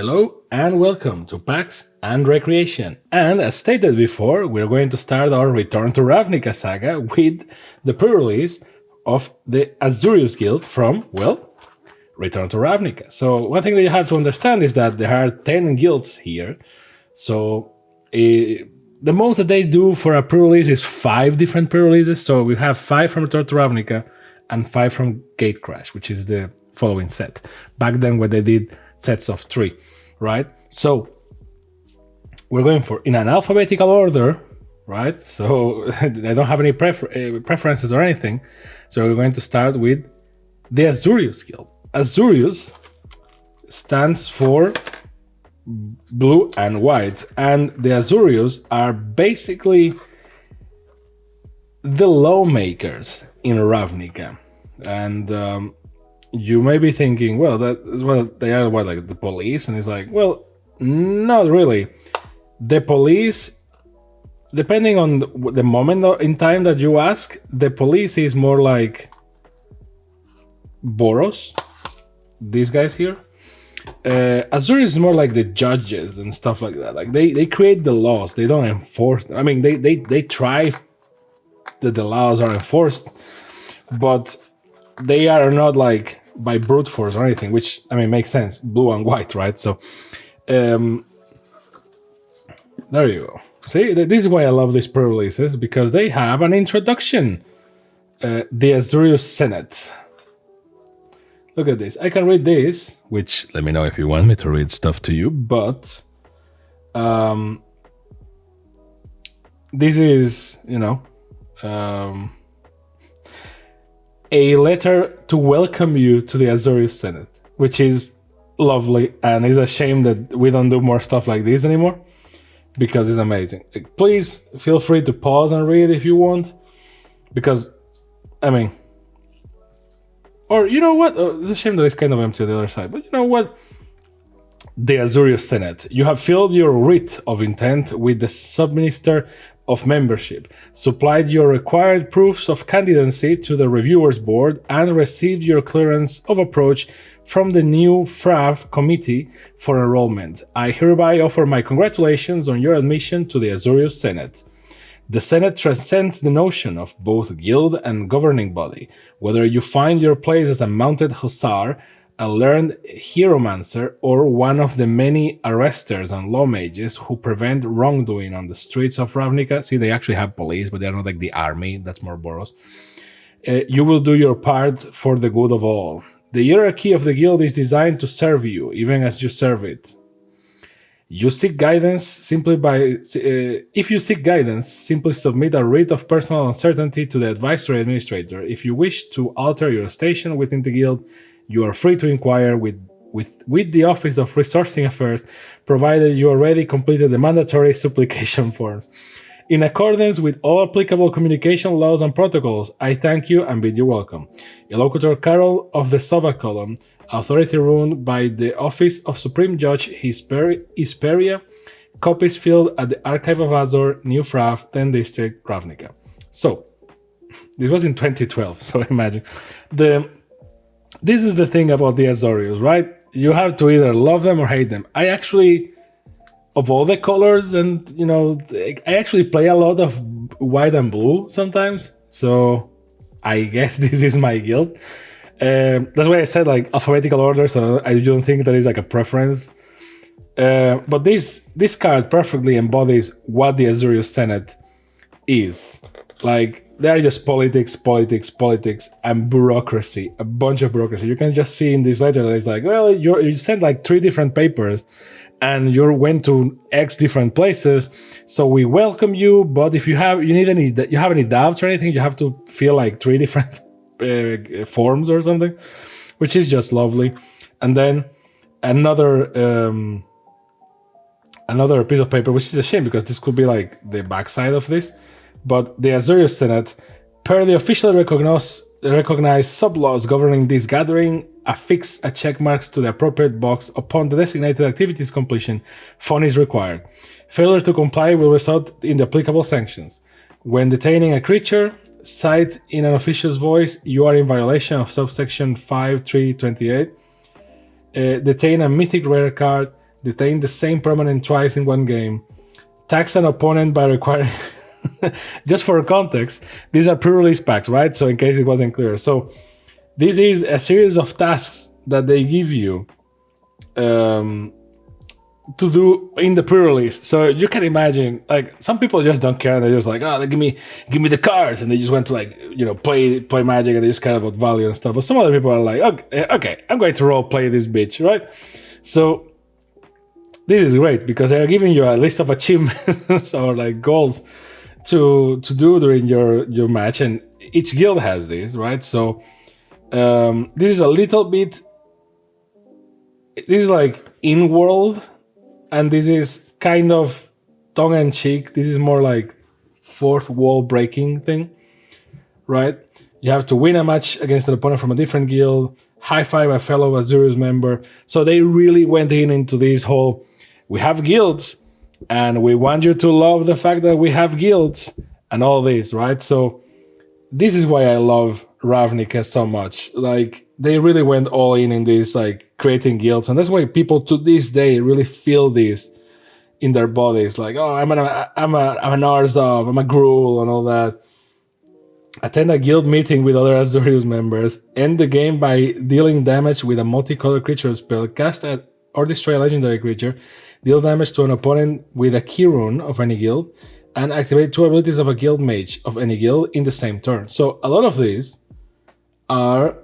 Hello and welcome to PAX and Recreation. And as stated before, we're going to start our Return to Ravnica saga with the pre-release of the Azorius Guild from, well, Return to Ravnica. So one thing that you have to understand is that there are 10 guilds here. So the most that they do for a pre-release is 5 different pre-releases. So we have 5 from Return to Ravnica and 5 from Gatecrash, which is the following set. Back then when they did sets of 3, right? So we're going for in an alphabetical order, right? So I don't have any preferences or anything. So we're going to start with the Azorius Guild. Azorius stands for blue and white, and the Azorius are basically the lawmakers in Ravnica. And you may be thinking, well, they are like the police, and it's like, well, not really. The police, depending on the moment in time that you ask, the police is more like Boros, these guys here. Azorius is more like the judges and stuff like that. Like they create the laws, they don't enforce them. I mean, they try that the laws are enforced, but they are not like by brute force or anything, which, I mean, makes sense. Blue and white, right? So there you go. See, this is why I love these pre-releases, because they have an introduction. The Azorius Senate. Look at this. I can read this, which, let me know if you want me to read stuff to you, but this is, a letter to welcome you to the Azorius Senate, which is lovely, and it's a shame that we don't do more stuff like this anymore, because it's amazing. Please feel free to pause and read if you want, because, I mean, or you know what? It's a shame that it's kind of empty on the other side, but you know what? The Azorius Senate. You have filled your writ of intent with the subminister of membership, supplied your required proofs of candidacy to the reviewers board, and received your clearance of approach from the new FRAV committee for enrollment. I hereby offer my congratulations on your admission to the Azorius Senate. The Senate transcends the notion of both guild and governing body. Whether you find your place as a mounted hussar, a learned hieromancer, or one of the many arresters and law mages who prevent wrongdoing on the streets of Ravnica. See, they actually have police, but they're not like the army. That's more Boros. You will do your part for the good of all. The hierarchy of the guild is designed to serve you, even as you serve it. You seek guidance simply if you seek guidance, simply submit a writ of personal uncertainty to the advisory administrator. If you wish to alter your station within the guild, you are free to inquire with the Office of Resourcing Affairs, provided you already completed the mandatory supplication forms. In accordance with all applicable communication laws and protocols, I thank you and bid you welcome. Elocutor Carol of the Sova Column, authority ruled by the Office of Supreme Judge Hisperia, copies filled at the Archive of Azor, New Frav, 10 District, Ravnica. So, this was in 2012, so imagine. This is the thing about the Azorius, right? You have to either love them or hate them. I actually, of all the colors, and I actually play a lot of white and blue sometimes. So I guess this is my guild. That's why I said like alphabetical order, so I don't think there is like a preference. But this card perfectly embodies what the Azorius Senate is. Like, they are just politics, and bureaucracy. A bunch of bureaucracy. You can just see in this letter that it's like, well, you sent like 3 different papers, and you went to X different places. So we welcome you, but if you have any doubts or anything, you have to fill like 3 different forms or something, which is just lovely. And then another piece of paper, which is a shame because this could be like the backside of this. But the Azorius Senate, per the officially recognized sub-laws governing this gathering, affix a check marks to the appropriate box upon the designated activity's completion. Fun is required. Failure to comply will result in the applicable sanctions. When detaining a creature, cite in an officious voice, you are in violation of subsection 5.3.28. Detain a mythic rare card. detain the same permanent twice in one game, tax an opponent by requiring... Just for context, these are pre-release packs, right? So in case it wasn't clear. So this is a series of tasks that they give you to do in the pre-release. So you can imagine, like, some people just don't care. They're just like, oh, give me the cards, and they just went to, like, play Magic, and they just care about value and stuff. But some other people are like, okay, I'm going to role play this bitch, right? So this is great because they are giving you a list of achievements or like goals to do during your match, and each guild has this, right? So this is a little bit. This is like in-world, and this is kind of tongue-in-cheek. This is more like fourth wall breaking thing, right? You have to win a match against an opponent from a different guild, high-five a fellow Azorius member. So they really went into this whole, we have guilds, and we want you to love the fact that we have guilds, and all this, right? So this is why I love Ravnica so much. Like, they really went all in this, like, creating guilds, and that's why people to this day really feel this in their bodies. Like, oh, I'm an Arzov, I'm a Gruul, and all that. Attend a guild meeting with other Azorius members. End the game by dealing damage with a multicolored creature spell. Cast at or destroy a legendary creature. Deal damage to an opponent with a key rune of any guild. And activate 2 abilities of a guild mage of any guild in the same turn. So a lot of these are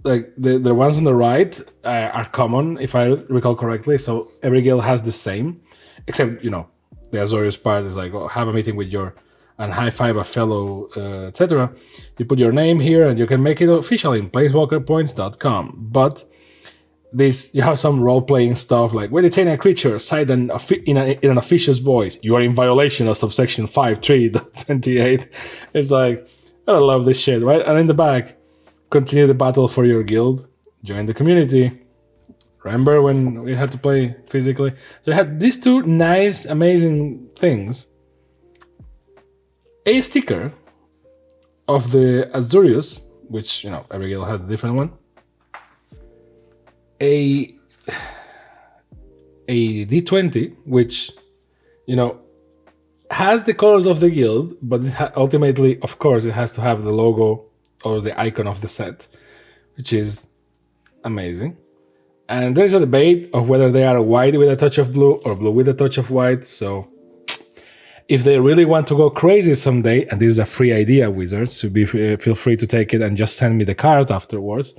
like the ones on the right are common, if I recall correctly. So every guild has the same, except, the Azorius part is like, have a meeting with your, and high-five a fellow, etc. You put your name here, and you can make it official in planeswalkerpoints.com. But this, you have some role-playing stuff like, when detain a creature, cite in an officious voice, you are in violation of subsection 5.3.28. It's like, I love this shit, right? And in the back, continue the battle for your guild, join the community. Remember when we had to play physically? So I had these two nice, amazing things. A sticker of the Azorius, which, every guild has a different one. A D20, which, has the colors of the guild, but ultimately, of course, it has to have the logo or the icon of the set, which is amazing. And there's a debate of whether they are white with a touch of blue or blue with a touch of white. So if they really want to go crazy someday, and this is a free idea, Wizards, so feel free to take it and just send me the cards afterwards.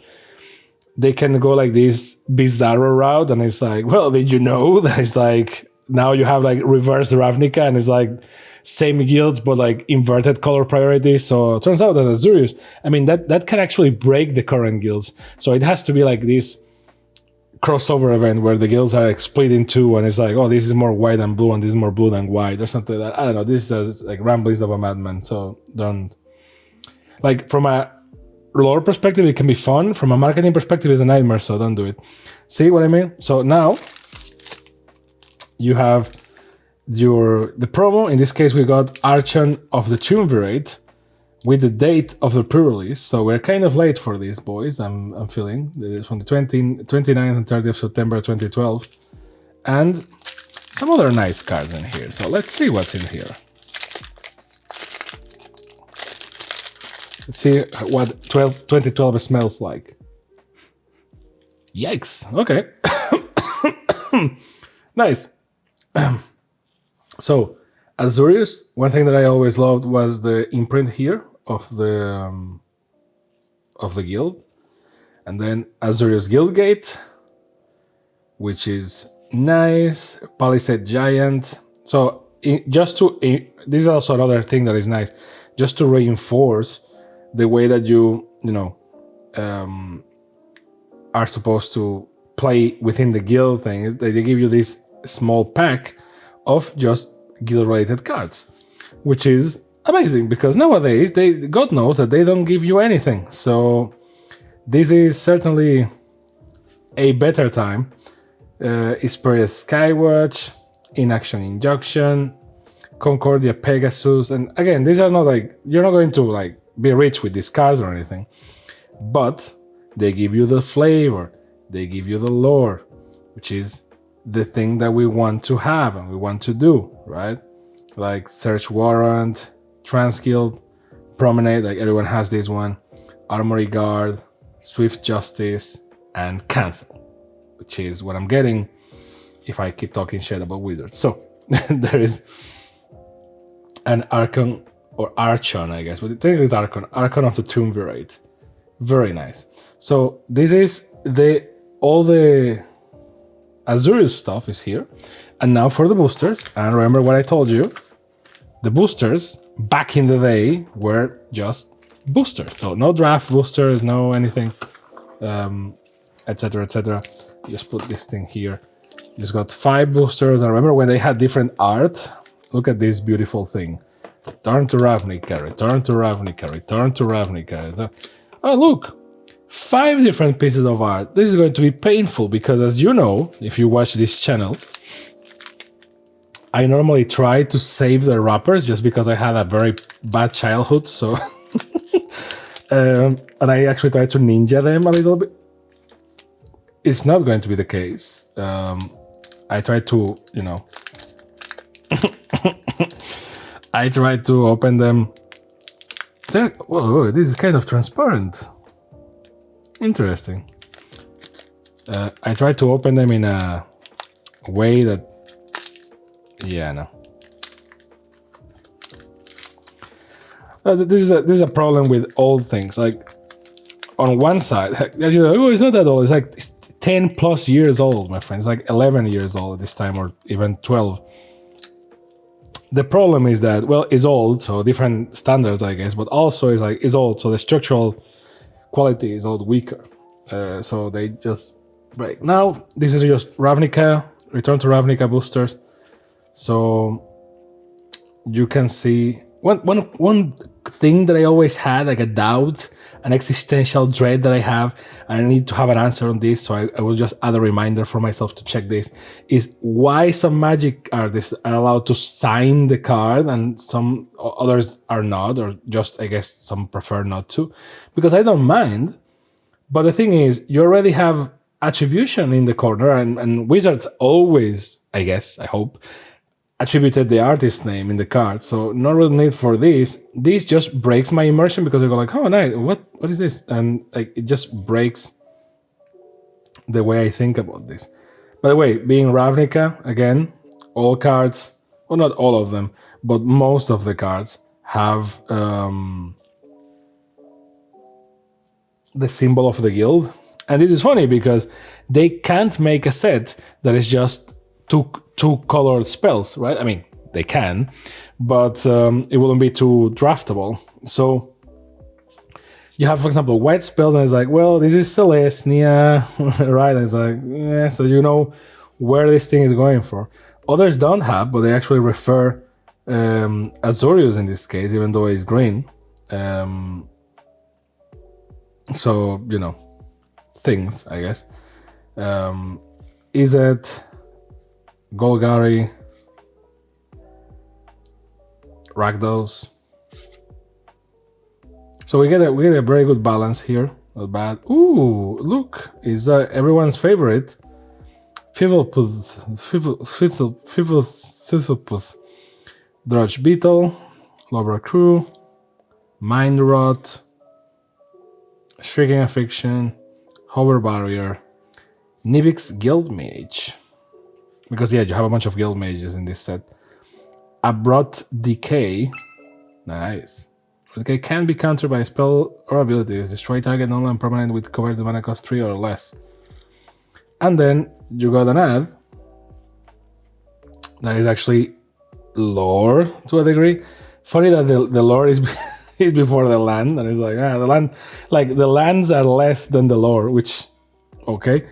They can go like this bizarro route, and it's like, well, did you know that it's like, now you have like reverse Ravnica, and it's like same guilds but like inverted color priority. So it turns out that Azorius, that can actually break the current guilds. So it has to be like this crossover event where the guilds are split in two, and it's like, oh, this is more white than blue, and this is more blue than white, or something like that. I don't know. This is like ramblings of a madman. So don't, like, from a lore perspective, it can be fun. From a marketing perspective, it's a nightmare. So don't do it. See what I mean? So now you have the promo. In this case, we got Archon of the Triumvirate with the date of the pre-release. So we're kind of late for this, boys. I'm feeling. It's from the 29th and 30th of September 2012. And some other nice cards in here. So let's see what's in here. Let's see what 2012 smells like. Yikes. Okay. Nice. So, Azorius, one thing that I always loved was the imprint here of the guild. And then Azorius Guildgate, which is nice. Palisade Giant. So, this is also another thing that is nice. Just to reinforce the way that you are supposed to play within the guild thing, is that they give you this small pack of just guild-related cards, which is amazing because nowadays, God knows that they don't give you anything. So this is certainly a better time. Isperia Skywatch, Inaction Injunction, Concordia Pegasus, and again, these are not like, you're not going to like be rich with these cards or anything, but they give you the flavor, they give you the lore, which is the thing that we want to have and we want to do, right? Like search warrant, transguild, promenade, like everyone has this one, armory guard, swift justice, and cancel, which is what I'm getting if I keep talking shit about wizards. So there is an Archon, or Archon, I guess, but technically it's Archon of the Triumvirate. Very nice. So this is all the Azorius stuff is here. And now for the boosters, and remember what I told you, the boosters back in the day were just boosters. So no draft boosters, no anything, etc, etc. Just put this thing here. Just got 5 boosters. And remember when they had different art? Look at this beautiful thing. Return to Ravnica, return to Ravnica, return to Ravnica. Oh, look! 5 different pieces of art. This is going to be painful because, as you know, if you watch this channel, I normally try to save the wrappers just because I had a very bad childhood, so... and I actually try to ninja them a little bit. It's not going to be the case. I try to, you know... I try to open them... Whoa, this is kind of transparent. Interesting. I try to open them in a way that... Yeah, no. This is a problem with old things. Like, on one side, you're like, oh, it's not that old. It's like 10 plus years old, my friend. It's like 11 years old at this time, or even 12. The problem is that, well, it's old, so different standards, I guess, but also it's old, so the structural quality is a lot weaker. So they just break. Now, this is just Ravnica, return to Ravnica boosters. So you can see one thing that I always had, like a doubt, an existential dread that I have, and I need to have an answer on this, so I will just add a reminder for myself to check this, is why some Magic artists are allowed to sign the card and some others are not, or just, I guess, some prefer not to. Because I don't mind, but the thing is, you already have attribution in the corner, and Wizards always, I guess, I hope, attributed the artist's name in the card, so no real need for this. This just breaks my immersion because I go like, oh nice, what is this? And like it just breaks the way I think about this. By the way, being Ravnica, again, all cards, well not all of them, but most of the cards have the symbol of the guild. And it is funny because they can't make a set that is just two colored spells, right? I mean, they can, but it wouldn't be too draftable. So you have, for example, white spells, and it's like, well, this is Celestia, right? And it's like, yeah, so you know where this thing is going for. Others don't have, but they actually refer Azorius in this case, even though it's green. So, you know, things, I guess. Is it Golgari, Rakdos? So we get a very good balance here. Not bad. Ooh, look, is everyone's favorite. Fizzleputh, Drudge Beetle, Lobra Crew, Mind Rot, Shrieking Affliction, Hover Barrier, Nivix Guildmage. Because yeah, you have a bunch of guild mages in this set. Abrupt Decay. Nice. Decay can be countered by a spell or abilities. Destroy target non-land permanent with covered mana cost 3 or less. And then you got an ad that is actually lore to a degree. Funny that the lore is is before the land, and it's like, the land, like the lands are less than the lore, which, okay.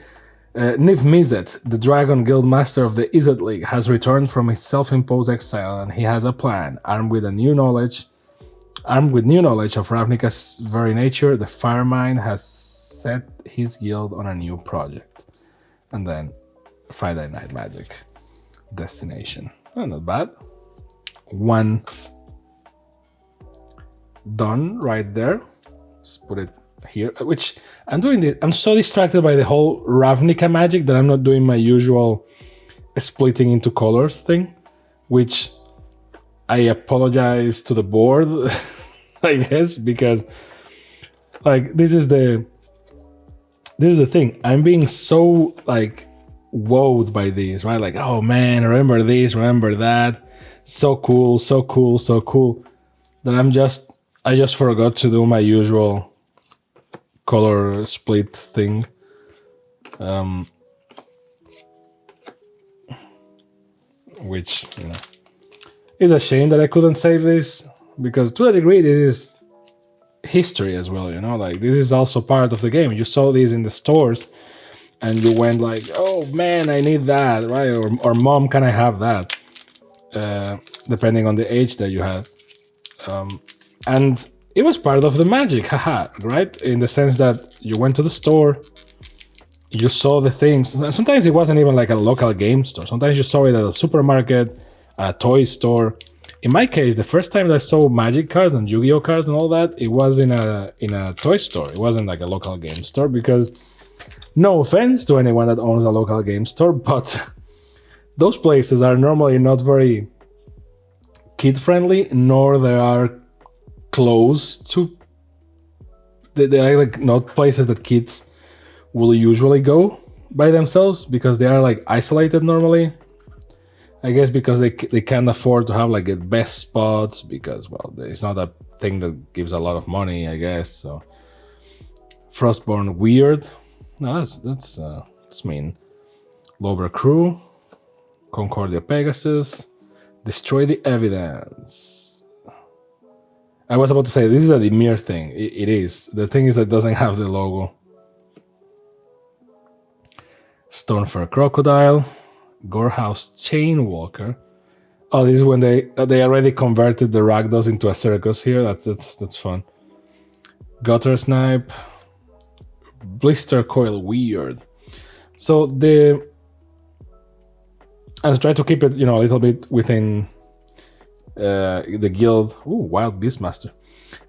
Niv Mizzet, the Dragon Guild Master of the Izzet League, has returned from his self-imposed exile, and he has a plan. Armed with new knowledge of Ravnica's very nature, the Firemind has set his guild on a new project. And then Friday Night Magic Destination. Oh, not bad. One done right there. Let's put it here, which I'm doing this. I'm so distracted by the whole Ravnica magic that I'm not doing my usual splitting into colors thing, which I apologize to the board, I guess, because like this is the thing. I'm being so like wowed by these, right? Like, oh man, remember this, remember that. So cool, so cool, so cool. That I just forgot to do my usual color split thing. Which, you know, is a shame that I couldn't save this, because to a degree this is history as well, you know, like this is also part of the game. You saw these in the stores and you went like, oh man, I need that, right? Or mom, can I have that? Depending on the age that you had. And it was part of the magic, haha, right? In the sense that you went to the store, you saw the things. Sometimes it wasn't even like a local game store. Sometimes you saw it at a supermarket, at a toy store. In my case, the first time that I saw Magic cards and Yu-Gi-Oh cards and all that, it was in a toy store. It wasn't like a local game store, because no offense to anyone that owns a local game store, but those places are normally not very kid-friendly, nor they are close to. They are like not places that kids will usually go by themselves, because they are like isolated normally. I guess because they can't afford to have like the best spots, because, well, it's not a thing that gives a lot of money, I guess. So Frostborn weird. No, that's mean. Lower Crew, Concordia Pegasus, Destroy the Evidence. I was about to say this is a Dimir thing. It is. The thing is that it doesn't have the logo. Stonefur Crocodile, Gorehouse Chainwalker. Oh, this is when they already converted the Rakdos into a circus here. That's fun. Gutter Snipe, Blister Coil Weird. So I'll try to keep it, you know, a little bit within the guild. Ooh, Wild Beastmaster.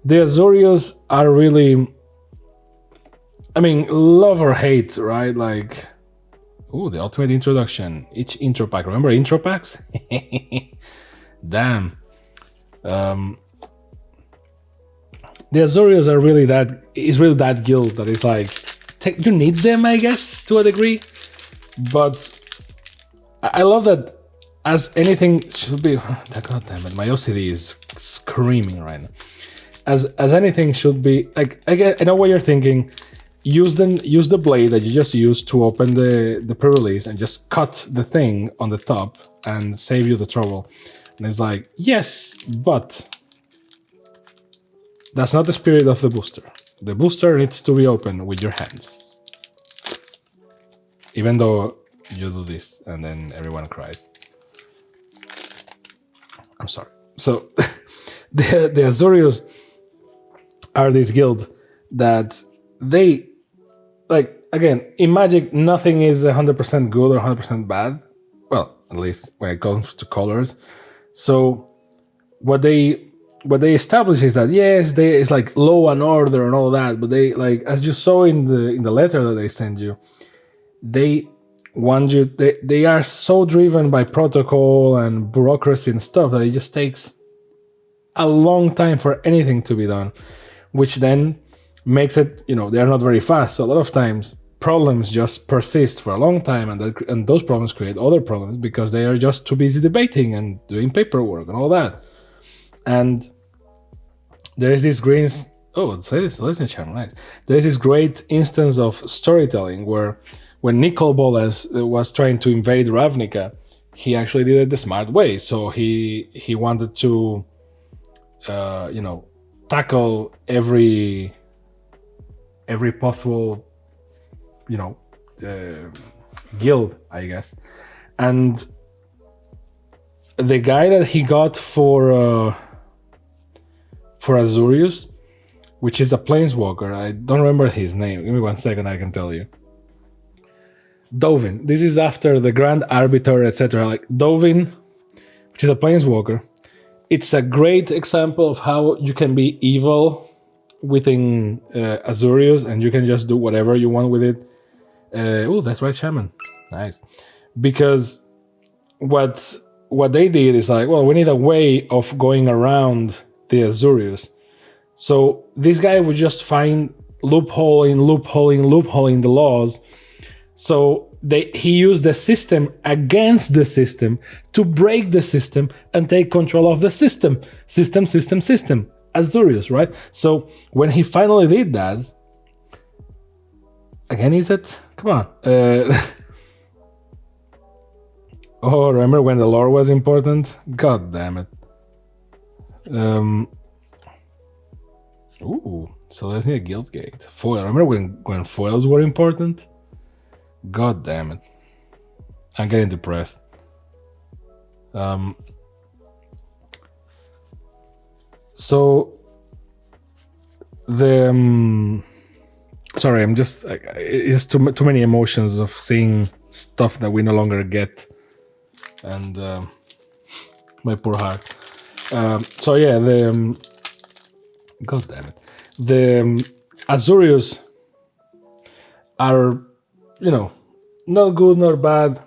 The Azorius are really, I mean, love or hate, right? Like, ooh, the ultimate introduction. Each intro pack. Remember intro packs? Damn. The Azorius are really that. It's really that guild that is like, you need them, I guess, to a degree. But I love that. As anything should be. God damn it! My OCD is screaming right now. As anything should be. Like, I know what you're thinking. Use the blade that you just used to open the pre-release and just cut the thing on the top and save you the trouble. And it's like, yes, but that's not the spirit of the booster. The booster needs to be opened with your hands. Even though you do this and then everyone cries. I'm sorry. So the Azorius are this guild that they, like, again, in Magic, nothing is 100% good or 100% bad. Well, at least when it comes to colors. So what they establish is that, yes, it's like law and order and all that, but they, like, as you saw in the letter that they send you, they want you. They are so driven by protocol and bureaucracy and stuff that it just takes a long time for anything to be done, which then makes it, you know, they are not very fast. So a lot of times problems just persist for a long time, and those problems create other problems because they are just too busy debating and doing paperwork and all that. And there is this great, there is this great instance of storytelling where when Nicol Bolas was trying to invade Ravnica, he actually did it the smart way. So he wanted to, tackle every possible, guild, I guess. And the guy that he got for Azorius, which is a planeswalker, I don't remember his name. Give me 1 second, I can tell you. Dovin. This is after the Grand Arbiter, etc. Like Dovin, which is a planeswalker. It's a great example of how you can be evil within Azorius, and you can just do whatever you want with it. Oh, that's right, Shaman. Nice. Because what they did is like, well, we need a way of going around the Azorius. So this guy would just find loopholing the laws. So he used the system against the system to break the system and take control of the system. System. Azorius, right? So when he finally did that, again, is it? Come on. Oh, remember when the lore was important? God damn it. Ooh, Celestia Guildgate. Foil. Remember when foils were important? God damn it. I'm getting depressed. So the sorry, I'm just it's too many emotions of seeing stuff that we no longer get, and my poor heart. So yeah, the God damn it, the Azorius are, not good nor bad.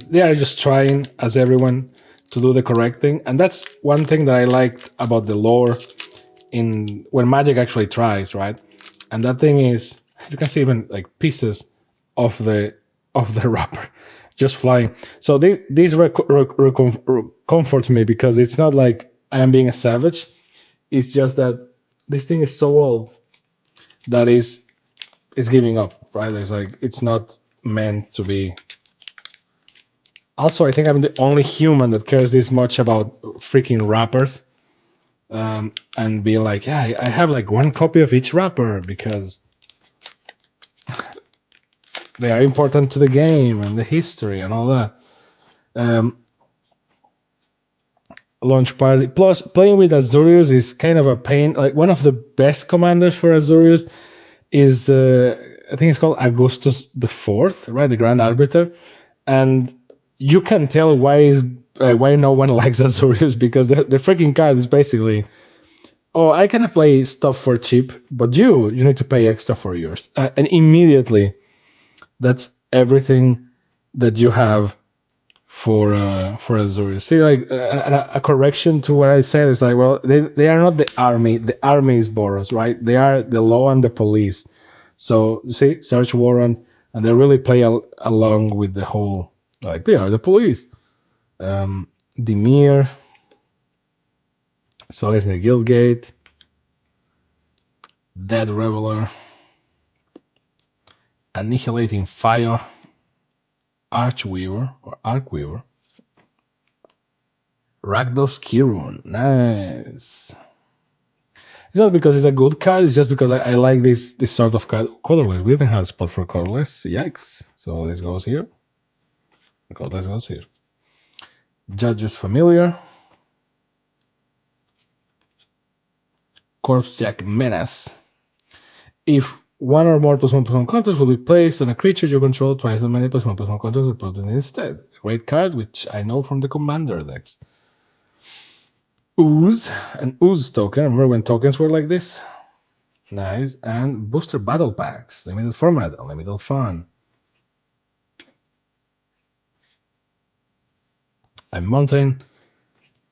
They are just trying, as everyone, to do the correct thing, and that's one thing that I liked about the lore in when Magic actually tries, right? And that thing is, you can see even like pieces of the wrapper just flying. So these comforts me, because it's not like I am being a savage. It's just that this thing is so old that is giving up, right? It's like it's not meant to be. Also, I think I'm the only human that cares this much about freaking wrappers, and being like, yeah, I have like one copy of each wrapper because they are important to the game and the history and all that. Launch party. Plus, playing with Azorius is kind of a pain. Like, one of the best commanders for Azorius is I think it's called Augustus the Fourth, right? The Grand Arbiter, and you can tell why no one likes Azorius, because the freaking card is basically, oh, I can play stuff for cheap, but you need to pay extra for yours, and immediately that's everything that you have for Azorius. See, like a correction to what I said is like, well, they are not the army. The army is Boros, right? They are the law and the police. So see, Search Warren, and they really play along with the whole, like, they are the police. Dimir, Celestia Guildgate, Dead Reveler, Annihilating Fire, Archweaver or Arcweaver, Rakdos Kirun. Nice. It's not because it's a good card, it's just because I like this sort of card. Colorless. We didn't have a spot for colorless. Yikes. So this goes here. Colorless goes here. Judge's Familiar. Corpse Jack Menace. If one or more +1/+1 counters will be placed on a creature you control, twice as many +1/+1 counters are put in instead. Great card, which I know from the Commander decks. Ooze, an Ooze token. Remember when tokens were like this? Nice. And Booster Battle Packs. Limited format, unlimited fun. A Mountain.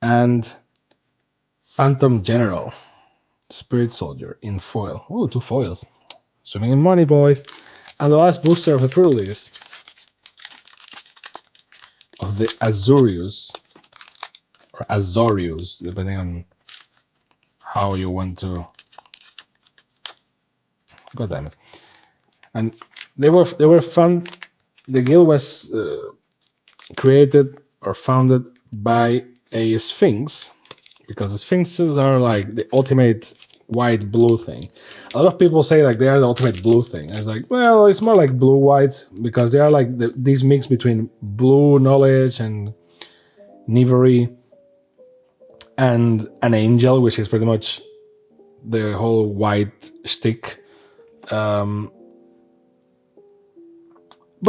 And Phantom General. Spirit Soldier in foil. Oh, 2 foils. Swimming in money, boys. And the last booster of the pre-release of the Azorius, or Azorius, depending on how you want to. God damn it! And they were fun. The guild was created or founded by a Sphinx, because the Sphinxes are like the ultimate white blue thing. A lot of people say like they are the ultimate blue thing. It's like, well, it's more like blue white, because they are like this mix between blue knowledge and Knivery and an angel, which is pretty much the whole white shtick. But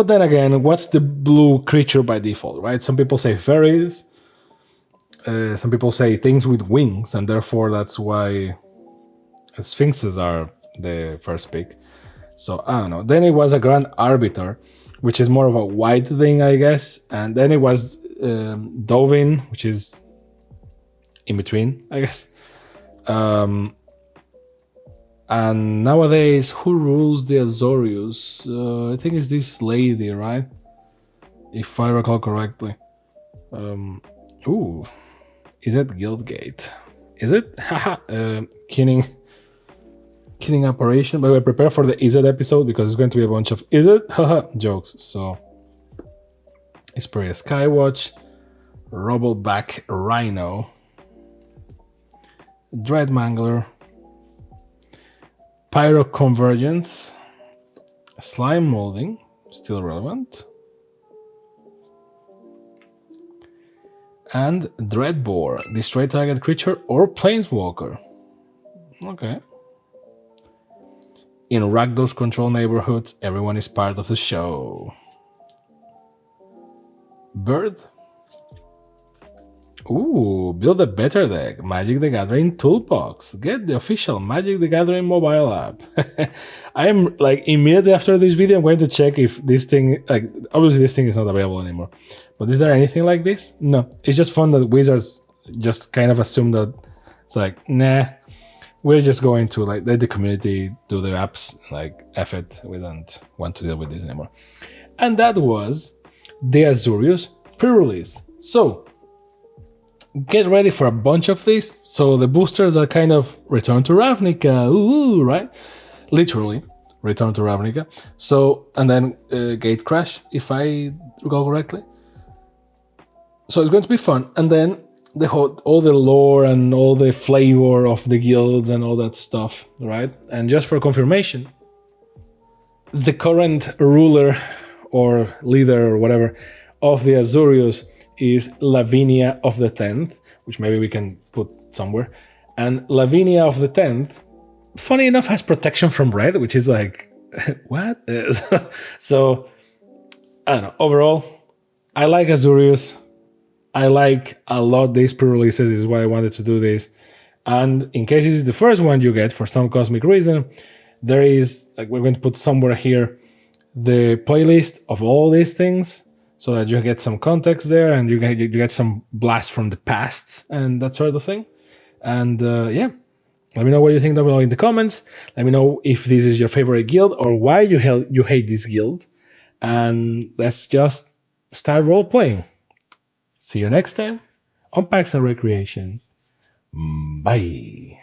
then again, what's the blue creature by default, right? Some people say fairies. Some people say things with wings, and therefore that's why Sphinxes are the first pick. So I don't know. Then it was a Grand Arbiter, which is more of a white thing, I guess. And then it was Dovin, which is in between, I guess. And nowadays, who rules the Azorius? I think it's this lady, right? If I recall correctly. Ooh, is it Guildgate? Is it? Haha, Kinning operation. By the way, prepare for the Is it episode because it's going to be a bunch of Is it? Haha jokes. So, Isperia Skywatch, Rubbleback Rhino, Dreadmangler, Pyro Convergence, Slime Molding, still relevant, and Dreadbore, destroy target creature or planeswalker. Okay. In Rakdos control neighborhoods, everyone is part of the show. Bird. Ooh, build a better deck. Magic the Gathering Toolbox. Get the official Magic the Gathering mobile app. I am like immediately after this video, I'm going to check if this thing, like obviously this thing is not available anymore. But is there anything like this? No. It's just fun that Wizards just kind of assume that it's like, nah, we're just going to like let the community do the apps, like F it. We don't want to deal with this anymore. And that was the Azorius pre-release. So get ready for a bunch of these. So the boosters are kind of return to Ravnica, ooh, right? Literally, return to Ravnica. So, and then Gate Crash, if I recall correctly. So it's going to be fun. And then the whole, all the lore and all the flavor of the guilds and all that stuff, right? And just for confirmation, the current ruler or leader or whatever of the Azorius is Lavinia of the 10th, which maybe we can put somewhere. And Lavinia of the 10th, funny enough, has protection from red, which is like, what? So, I don't know. Overall, I like Azorius. I like a lot these pre-releases. This is why I wanted to do this. And in case this is the first one you get for some cosmic reason, there is, like, we're going to put somewhere here the playlist of all these things, so that you get some context there and you get some blast from the past and that sort of thing. And yeah, let me know what you think down below in the comments. Let me know if this is your favorite guild or why you hate this guild. And let's just start role playing. See you next time on Packs and Recreation. Bye.